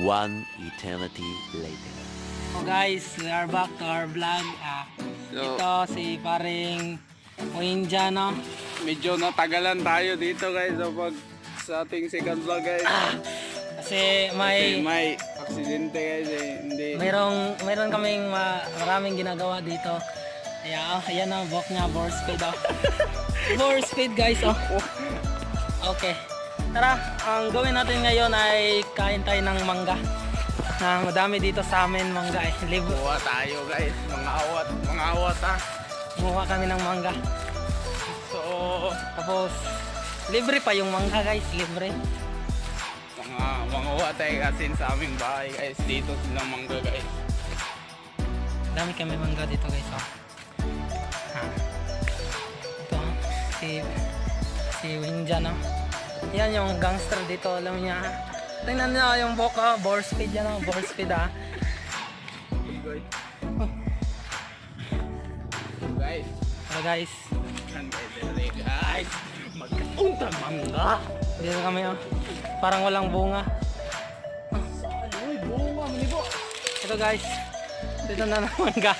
One eternity later. So guys, we are back to our vlog. So, Ito si paring Oinja, no? medyo natagalan tayo dito guys sa ating second vlog guys. Kasi Kasi may aksidente guys hindi. mayroon kaming maraming ginagawa dito. Ayan ang walk niya, bore speed, oh. Bore speed guys, oh. Okay. Tara, ang gawin natin ngayon ay kain tayo ng mangga. Madami dito sa amin mangga eh. Kuha tayo guys, mga awat ha. Kumuha kami ng mangga. So, Tapos, libre pa yung mangga guys, libre. mga awat tayo kasi sa aming bahay guys. Dito silang mangga guys. Dami kami mangga dito guys, oh. Ito, si Winja, no? Yan yung gangster dito, alam niya. Tingnan niyo yung boka, bore speed yan, oh. Bore speed, ah. Guys, Tara guys, guys, magkaunta mangga. dito kami, oh. Parang walang bunga. Uy, bunga manibo. Ito guys, dito na ng mangga.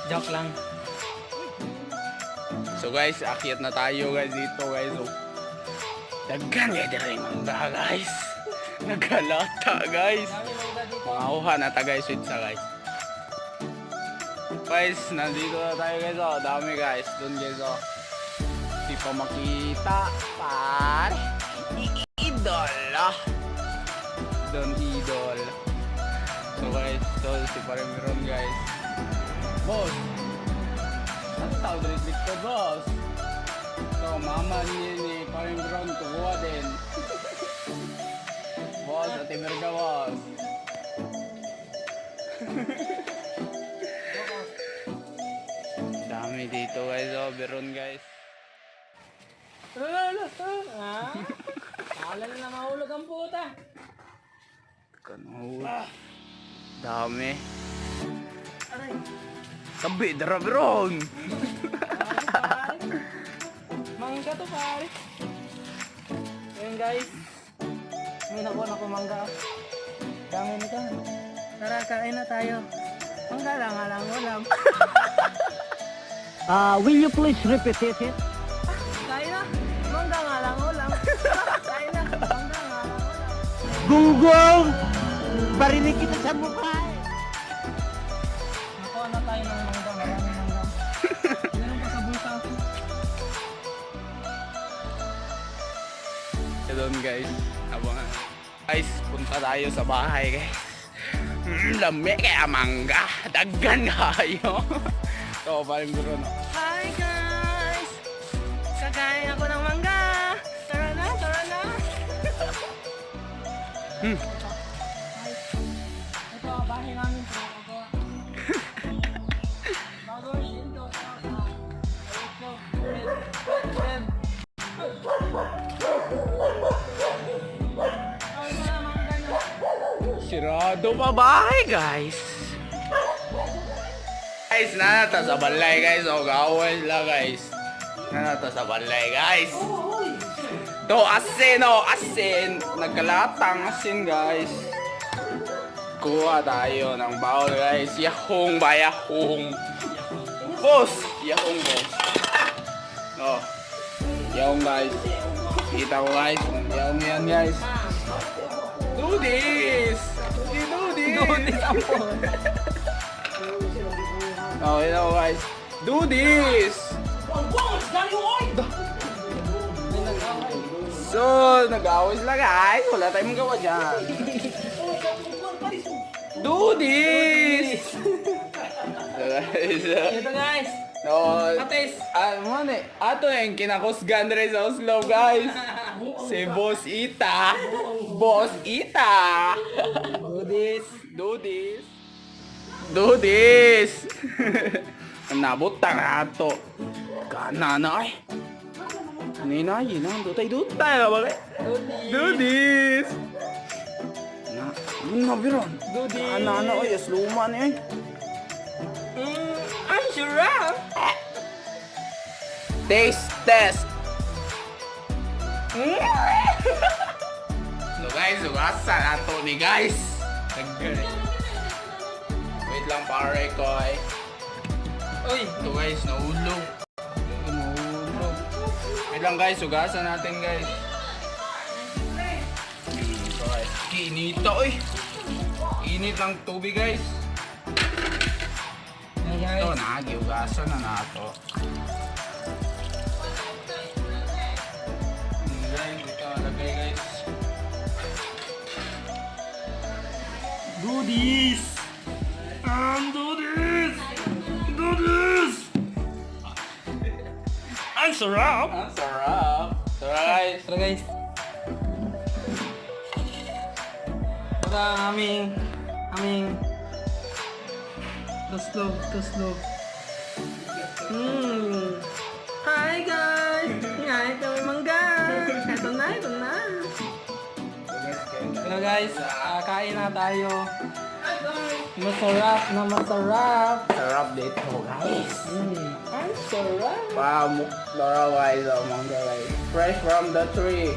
Joke lang. So guys, akyat na tayo guys dito guys. So, daghan guys dito yung mangga guys. Nagalata guys. Mga uha na ta guys with sa guys. Guys, nandito na tayo guys. Oh, dami guys. Doon guys oh. Di pa makita. Par. Idol. Doon idol. So guys, so si Paremiron guys. Boss. Ang tawag dito boss. So mama ni Paremiron kukuha din. Boss, Ate Merga boss. Dami dito guys, oh, Beron guys. Alala na mahulog ang puta. Kanahul. Dami. Aray. Sabi, dara Beron. Mangga to pare. Ayan guys. May nakuha na ko mangga. Dami nito. Tara, kain na tayo. Mangga lang, alang ulam. Will you please repeat it? Kain na. Mangga nga lang ulam. Kain na. Mangga nga lang ulam. Gunggong! Barinig kita sa mukha eh. Nakuha na tayo ng mangga. Maraming mangga. Meron pa sa bulsa. So doon guys, abangan. Guys, punta tayo sa bahay guys. Lami kaya mangga. Daggan kayo. So, parang guro no. Hi guys! Kakain ako ng mangga. Tara na, tara na. Ito, bahay namin po. Bago dito. Sirado pa bahay guys. Guys, nanata sa balay guys. O, gawin lang guys. Nanata sa balay guys. To, asin o, asin. Nagkalatang asin guys. Kuha tayo ng bawal guys. Yahong ba, yahong. Boss, yahong boss. No. Yahong guys. Kita ko guys. Yahong yan guys. Do this! Do this! Do this ako. Oh, you know guys. Do this! So, nag-away sila guys. Wala tayong magawa dyan. Do this! So, guys, Ito guys. no, Atis. ano eh, ato yung kinakusgan rin sa Oslo guys. Si Boss Ita. Boss Ita. Do this. Do this. Do this. Nabutang na ito. Kana na ay. Kanina yun ang dutay-dutay na bakit? Do this. Na, yun na biron. Do this. Kana na ay, asluma na eh. I'm sure. Taste test. So Guys, ugasan ato ni guys. Wait lang pare ko ay. Uy! Ito guys, nahulog. Nahulog. Wait lang guys, ugasan natin guys. Ito guys. Inita oy. Init lang tubig guys. Hey guys. Ito, nagiugasan na nato. Guys, ito lagay guys. Do this! Do this! Do this! Ang sarap! Ang sarap. Tara guys. Tara guys. Tara aming too slow. Hi guys! Ngayon kami mangga! Ito na. Hello guys, kain na tayo. Masarap. Sarap dito guys. Ang sarap. Pamuk Dora guys, mangga guys. Fresh from the tree.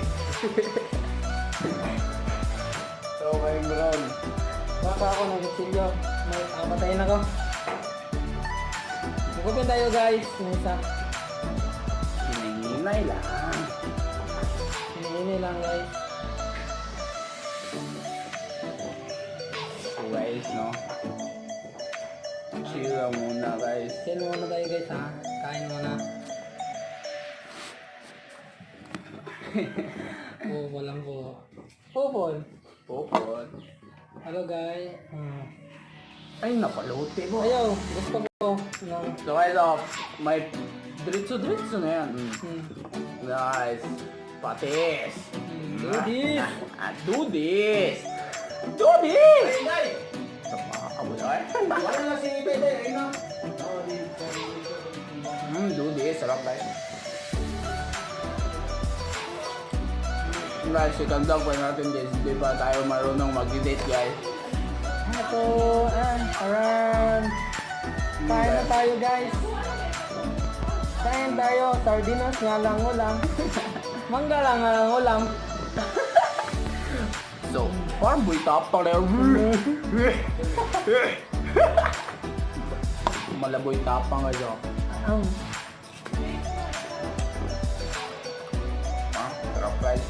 So, my bron. Baka ako ng kutsilyo. May patayin ako. Magkupin tayo guys. May isa. Hininay lang. Hinihinay lang guys. So guys, no? Chill lang muna guys. Chill muna tayo guys ha. Kain muna. Walang po. Popol. Popot. Hello guys. Ay, napaluti mo. Ayaw, gusto ko ng... So guys, may diretso na yan. Guys, patis. Do this. Do this. Do this. Abo na eh. Do this. Sarap guys. Guys, second vlog pa natin guys. Hindi pa tayo marunong mag-date guys. Ito, around. Kain na tayo guys. Kain tayo. Sardinas nga lang ulam. Mangga lang nga lang ulam. So, parang buhay tapang na malaboy tapang nga dyan. Sarap guys.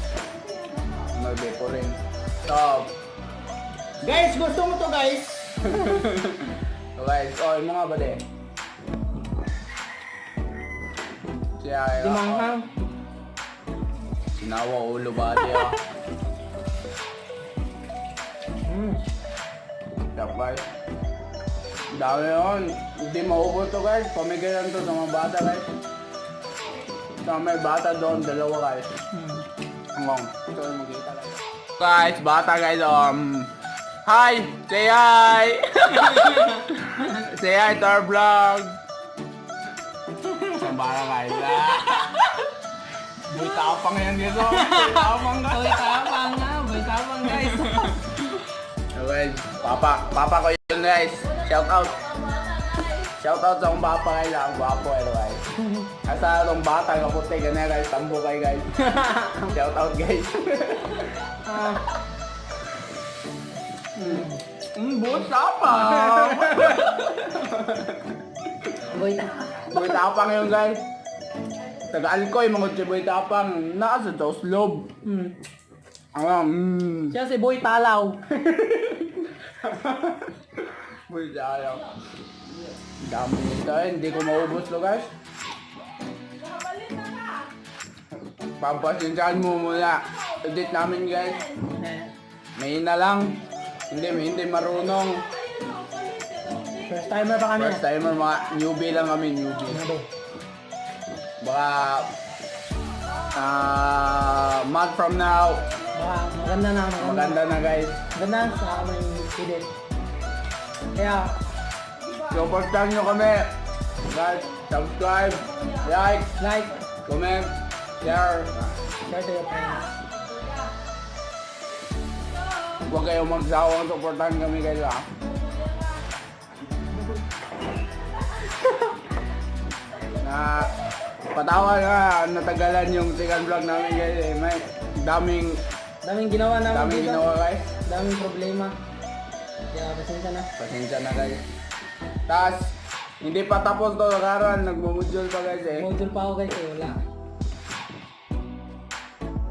May bepo rin. Top. Guys, gusto mo to guys? So guys, yung mga bade. Siya, Di manghang. sinawa ulo ba diya? Sarap guys. Dami yun. Hindi maubos to guys. Pamigayan to sa mga bata guys. Sa may bata doon, dalawa guys. Hanggang. Ito yung magkita guys. Guys, bata guys, hi! Say hi! Say hi to our vlog! Sa bata guys, Boy tapang yan guys, Boy tapang guys. Boy tapang guys. Okay, papa ko yun guys. Shout out sa akong papa guys, ang guwapo guys. Asa itong bata kaputi ganyan guys, tambo kayo guys. Shout out guys. Buot tapang. Boy tapang yun guys. Taga-alkoy, mga si Boy tapang. Nasa sa uslob. Siya si Boy Talaw. Boy talaw. Dami nito hindi ko maubos lo guys. Pampasinsahan mo muna. Edit namin guys. May na lang. Hindi marunong. First timer pa kami. First timer, mga newbie lang kami, newbie. Baka month from now, Baka maganda na. maganda na guys. Maganda sa aming edit. Kaya, Supportan nyo kami. Guys, subscribe, like, comment, share. share to your friends. Huwag kayong magsawang supportan kami guys ha. Na patawa na natagalan yung second vlog namin guys eh. May daming Daming ginawa namin Daming dito. ginawa guys. Daming problema. Kaya pasensya na. Pasensya na guys. Tas, hindi pa tapos to lakaran. Nagmumudjol pa guys eh. Module pa ako guys eh. Wala.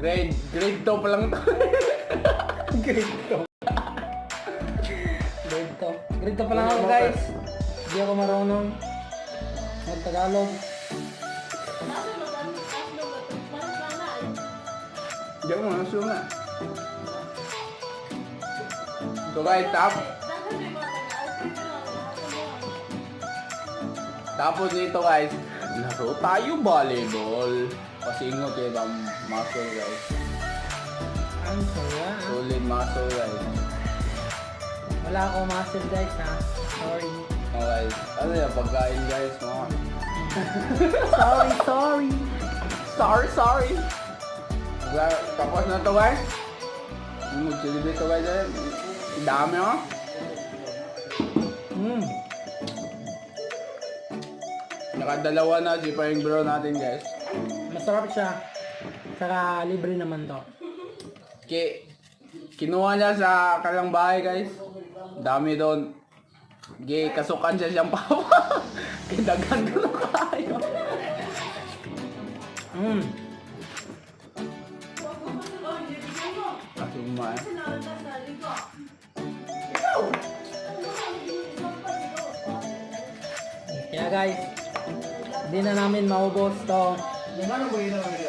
Grade 2 pa lang to. Grade 2. Grade 2 pa lang ako guys. Hindi ako marunong mag-Tagalog. Diyan mo, nasu nga. So guys, tapos nito guys, laro tayo volleyball. Pasingot kayo ang muscle guys. Ang saya. Solid muscle guys. Wala ako muscle guys ha. Sorry. Oh guys, ano yung pagkain guys mo? Sorry. Tapos na to guys. Mag-celebrate to guys eh. Dami oh. Nakadalawa na si Paring Bro natin guys. Masarap siya. Saka libre naman to. Kinuha niya sa kalang bahay guys. Dami doon. Kasukan siya siyang papa. Kidagan ko na kayo. Asuma eh. Kaya guys, hindi na namin maubos to.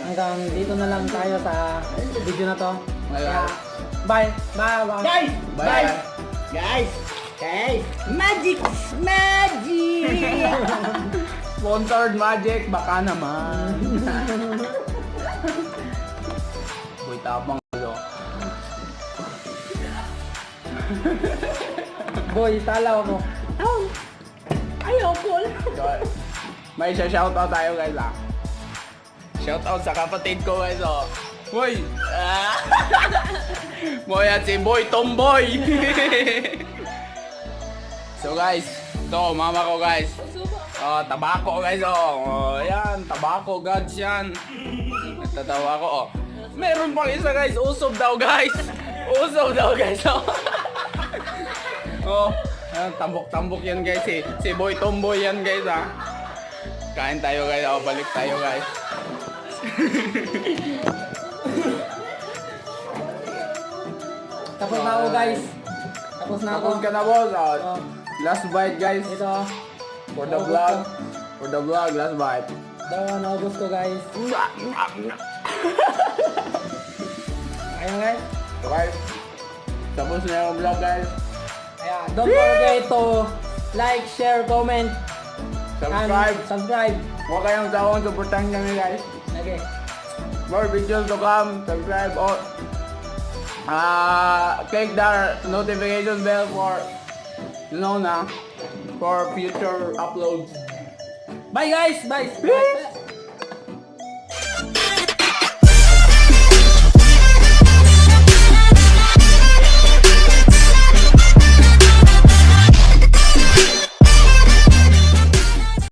Hanggang dito na lang tayo sa video na to. Kaya, bye! Bye! Bye. Guys, magic! Sponsored Magic, baka naman. Boy, tapang ulo. Boy, talaw ako. Ayaw ko. May shoutout tayo guys ah. Shoutout sa kapatid ko guys oh. Boy! Boy at si Boy Tomboy! So guys, ito mama ko guys. Oh, tabako guys oh. Oh, yan, tabako gods yan. Nagtatawa ko oh. Meron pang isa guys, usob daw guys. Usob daw guys oh. Oh, ayan, tambok-tambok yan guys eh. Si Boy Tomboy yan guys ah. Kain tayo guys, oh, balik tayo guys. Tapos na ako guys. Tapos na ako. Tapos ka na boss oh. Oh, Last bite guys. ito. For the vlog. For the vlog, last bite. Daw, naubos ko guys. Ayan guys. So guys, tapos na yung vlog guys. Ayan. Don't forget to like, share, comment, Subscribe. and subscribe. Huwag kayong sawang supportan kami guys. Okay. More videos to come. Subscribe or click the notification bell for for future uploads. Bye guys! Bye!